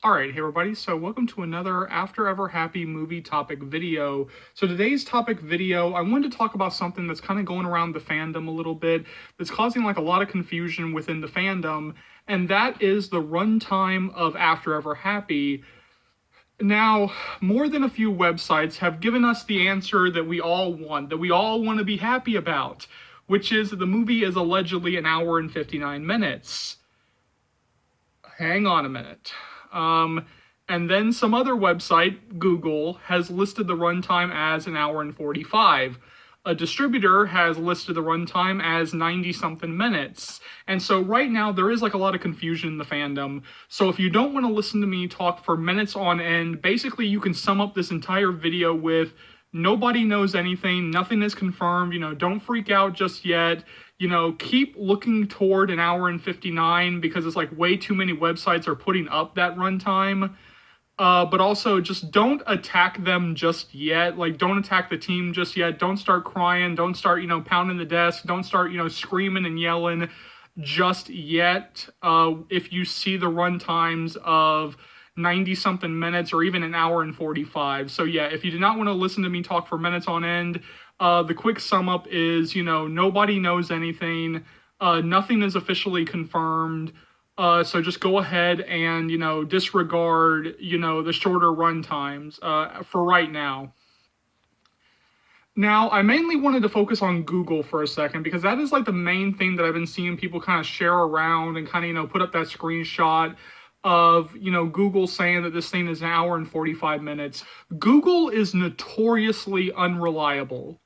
Alright, hey everybody, so welcome to another After Ever Happy movie topic video. So today's topic video, I wanted to talk about something that's kind of going around the fandom a little bit, that's causing like a lot of confusion within the fandom, and that is the runtime of After Ever Happy. Now, more than a few websites have given us the answer that we all want to be happy about, which is that the movie is allegedly an hour and 59 minutes. Hang on a minute. And then some other website, Google, has listed the runtime as an hour and 45. A distributor has listed the runtime as 90-something minutes. And so right now there is like a lot of confusion in the fandom. So if you don't want to listen to me talk for minutes on end, basically you can sum up this entire video with nobody knows anything, nothing is confirmed, don't freak out just yet. Keep looking toward an hour and 59 because it's like way too many websites are putting up that runtime. But also just don't attack them just yet. Like, don't attack the team just yet. Don't start crying. Don't start, pounding the desk. Don't start, screaming and yelling just yet. If you see the runtimes of 90-something minutes or even an hour and 45. So yeah, if you do not want to listen to me talk for minutes on end, the quick sum up is, nobody knows anything. Nothing is officially confirmed. So just go ahead and, disregard, the shorter run times for right now. Now, I mainly wanted to focus on Google for a second because that is like the main thing that I've been seeing people kind of share around and kind of, put up that screenshot of, Google saying that this thing is an hour and 45 minutes. Google is notoriously unreliable.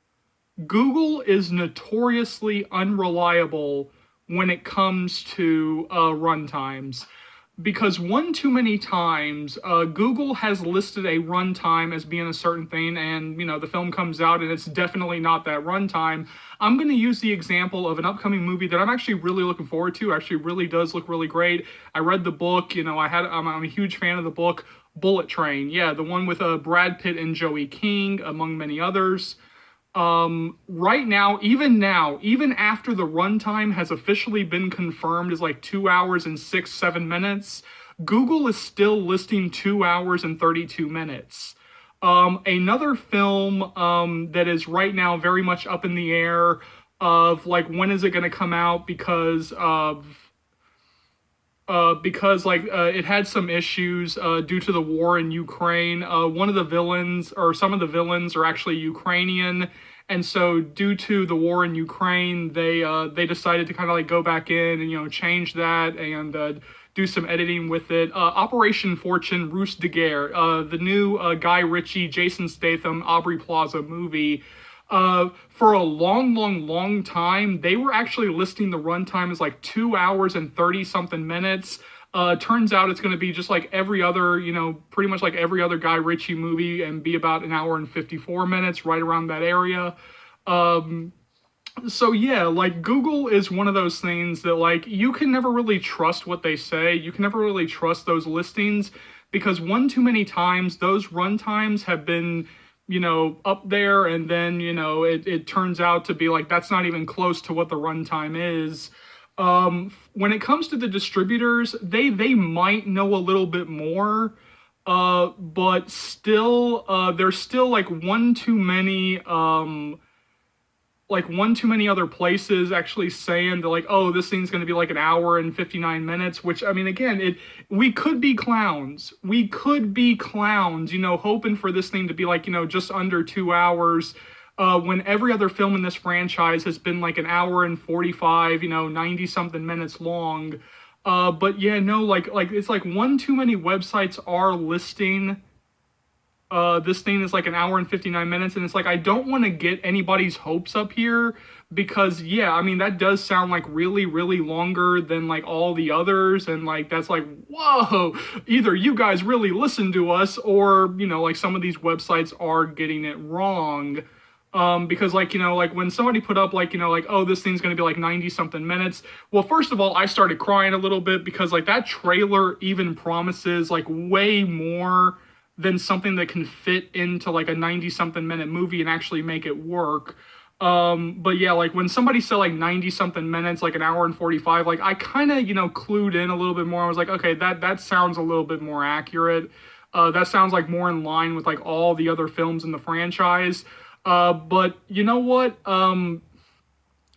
Google is notoriously unreliable when it comes to runtimes. Because one too many times, Google has listed a runtime as being a certain thing, and, the film comes out and it's definitely not that runtime. I'm going to use the example of an upcoming movie that I'm actually really looking forward to. Actually really does look really great. I read the book, I'm a huge fan of the book, Bullet Train. Yeah, the one with Brad Pitt and Joey King, among many others. Right now, even after the runtime has officially been confirmed as like 2 hours and 7 minutes, Google is still listing 2 hours and 32 minutes. Another film, that is right now very much up in the air of like, when is it going to come out because it had some issues due to the war in Ukraine. One of the villains, or some of the villains, are actually Ukrainian, and so due to the war in Ukraine, they decided to kind of like go back in and change that and do some editing with it. Operation Fortune, Ruse de Guerre, the new Guy Ritchie, Jason Statham, Aubrey Plaza movie. For a long time, they were actually listing the runtime as like 2 hours and 30-something minutes. Turns out it's going to be just like every other, pretty much like every other Guy Ritchie movie and be about an hour and 54 minutes, right around that area. So yeah, like Google is one of those things that like you can never really trust what they say. You can never really trust those listings because one too many times those runtimes have been up there, and then, it turns out to be like, that's not even close to what the runtime is. When it comes to the distributors, they might know a little bit more, but still, there's still like one too many other places actually saying that like, oh, this thing's going to be like an hour and 59 minutes, which, I mean, again, we could be clowns. We could be clowns, hoping for this thing to be like, just under 2 hours, when every other film in this franchise has been like an hour and 45, 90-something minutes long. But yeah, no, like it's like one too many websites are listing this thing is like an hour and 59 minutes, and it's like, I don't want to get anybody's hopes up here because, yeah, I mean, that does sound like really longer than like all the others, and like that's like, whoa, either you guys really listen to us or, like some of these websites are getting it wrong. Because like, like when somebody put up like, like, oh, this thing's going to be like 90-something minutes. Well, first of all, I started crying a little bit because like that trailer even promises like way more than something that can fit into like a 90-something minute movie and actually make it work. But yeah, like when somebody said like 90 something minutes, like an hour and 45, like I kind of, clued in a little bit more. I was like, okay, that sounds a little bit more accurate. That sounds like more in line with like all the other films in the franchise. But you know what?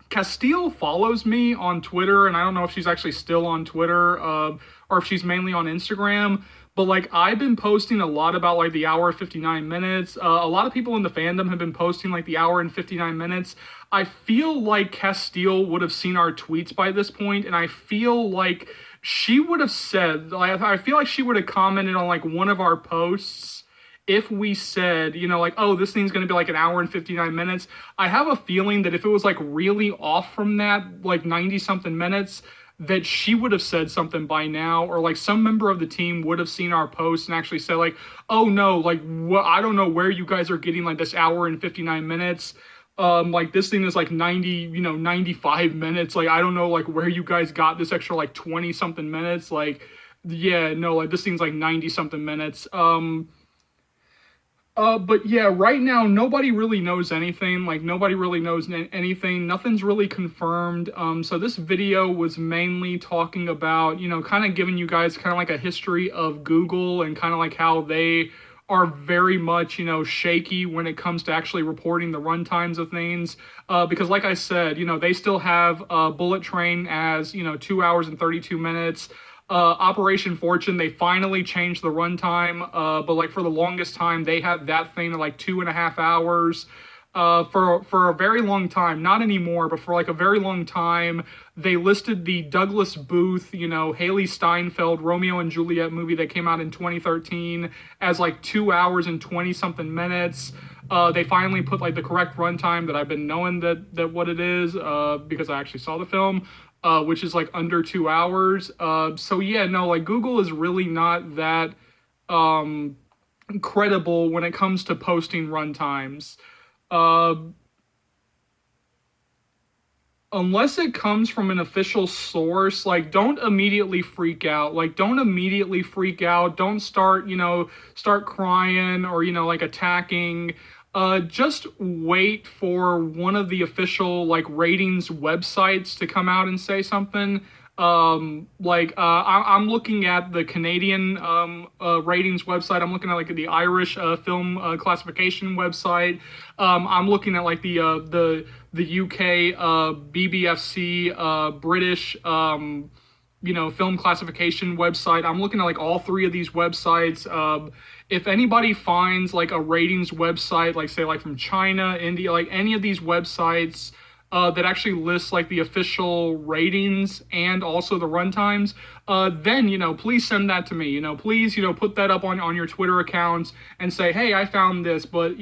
Castile follows me on Twitter, and I don't know if she's actually still on Twitter, or if she's mainly on Instagram. But like I've been posting a lot about like the hour 59 minutes. A lot of people in the fandom have been posting like the hour and 59 minutes. I feel like Castile would have seen our tweets by this point, and I feel like she would have said, like, I feel like she would have commented on like one of our posts if we said, like, oh, this thing's going to be like an hour and 59 minutes. I have a feeling that if it was like really off from that, like 90 something minutes, that she would have said something by now, or like some member of the team would have seen our post and actually said like, oh no, like I don't know where you guys are getting like this hour and 59 minutes. Like this thing is like 90, 95 minutes. Like, I don't know like where you guys got this extra like 20 something minutes. Like, yeah, no, like this thing's like 90 something minutes. But yeah, right now, nobody really knows anything. Like, nobody really knows anything. Nothing's really confirmed. So this video was mainly talking about, kind of giving you guys kind of like a history of Google and kind of like how they are very much, shaky when it comes to actually reporting the runtimes of things. Because like I said, they still have Bullet Train as, 2 hours and 32 minutes. Operation Fortune, they finally changed the runtime, but like for the longest time, they had that thing at like 2.5 hours. For a very long time, not anymore, but for like a very long time, they listed the Douglas Booth, Haley Steinfeld Romeo and Juliet movie that came out in 2013 as like 2 hours and 20 something minutes. They finally put like the correct runtime that I've been knowing that what it is, because I actually saw the film. Which is like under 2 hours. So yeah, no, like Google is really not that credible when it comes to posting runtimes. Unless it comes from an official source, like don't immediately freak out. Like don't immediately freak out. Don't start, start crying or, like attacking. Just wait for one of the official like ratings websites to come out and say something. I'm looking at the Canadian ratings website. I'm looking at like the Irish film classification website. I'm looking at like the UK BBFC British film classification website. I'm looking at like all three of these websites. If anybody finds like a ratings website, like say like from China, India, like any of these websites that actually lists like the official ratings and also the runtimes, then, please send that to me. Please, put that up on your Twitter accounts and say, hey, I found this. But,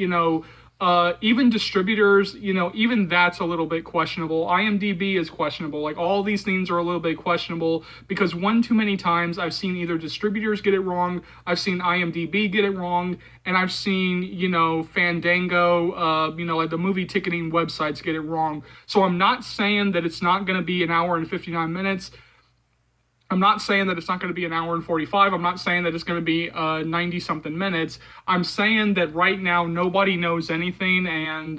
even distributors, even that's a little bit questionable. IMDb is questionable. Like all these things are a little bit questionable because one too many times I've seen either distributors get it wrong, I've seen IMDb get it wrong, and I've seen, Fandango, like the movie ticketing websites get it wrong. So I'm not saying that it's not going to be an hour and 59 minutes. I'm not saying that it's not going to be an hour and 45. I'm not saying that it's going to be 90 something minutes. I'm saying that right now nobody knows anything, and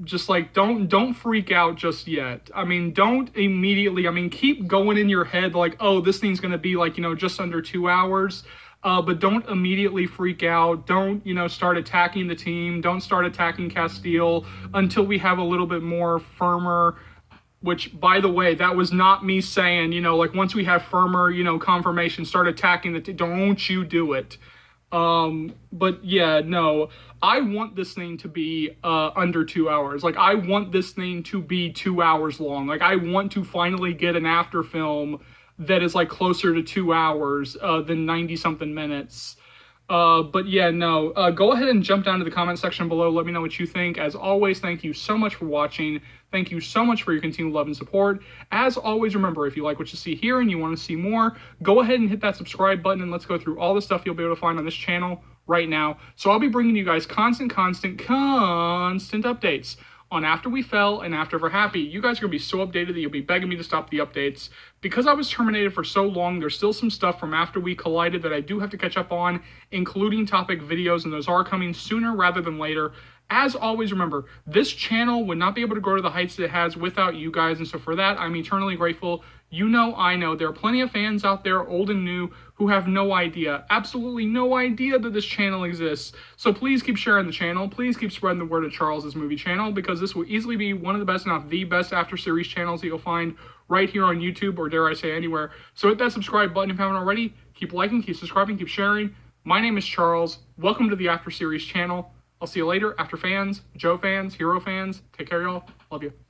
just like don't freak out just yet. I mean, don't immediately. I mean, keep going in your head like, oh, this thing's going to be like just under 2 hours. But don't immediately freak out. Don't, start attacking the team. Don't start attacking Castile until we have a little bit more firmer. Which, by the way, that was not me saying, like once we have firmer, confirmation, start attacking don't you do it. But yeah, no, I want this thing to be under 2 hours. Like I want this thing to be 2 hours long. Like I want to finally get an after film that is like closer to 2 hours than 90 something minutes. But yeah, no, go ahead and jump down to the comment section below. Let me know what you think. As always, thank you so much for watching. Thank you so much for your continued love and support. As always, remember, if you like what you see here and you want to see more, go ahead and hit that subscribe button and let's go through all the stuff you'll be able to find on this channel right now. So I'll be bringing you guys constant updates on After We Fell and After Ever Happy. You guys are going to be so updated that you'll be begging me to stop the updates. Because I was terminated for so long, there's still some stuff from After We Collided that I do have to catch up on, including topic videos, and those are coming sooner rather than later. As always, remember, this channel would not be able to grow to the heights it has without you guys, and so for that, I'm eternally grateful. You know, I know, there are plenty of fans out there, old and new, who have no idea, absolutely no idea that this channel exists. So please keep sharing the channel. Please keep spreading the word of Charles's movie channel, because this will easily be one of the best, if not the best, after series channels that you'll find right here on YouTube, or dare I say anywhere. So hit that subscribe button if you haven't already. Keep liking, keep subscribing, keep sharing. My name is Charles. Welcome to the After Series channel. I'll see you later, After fans, Joe fans, Hero fans. Take care, y'all. Love you.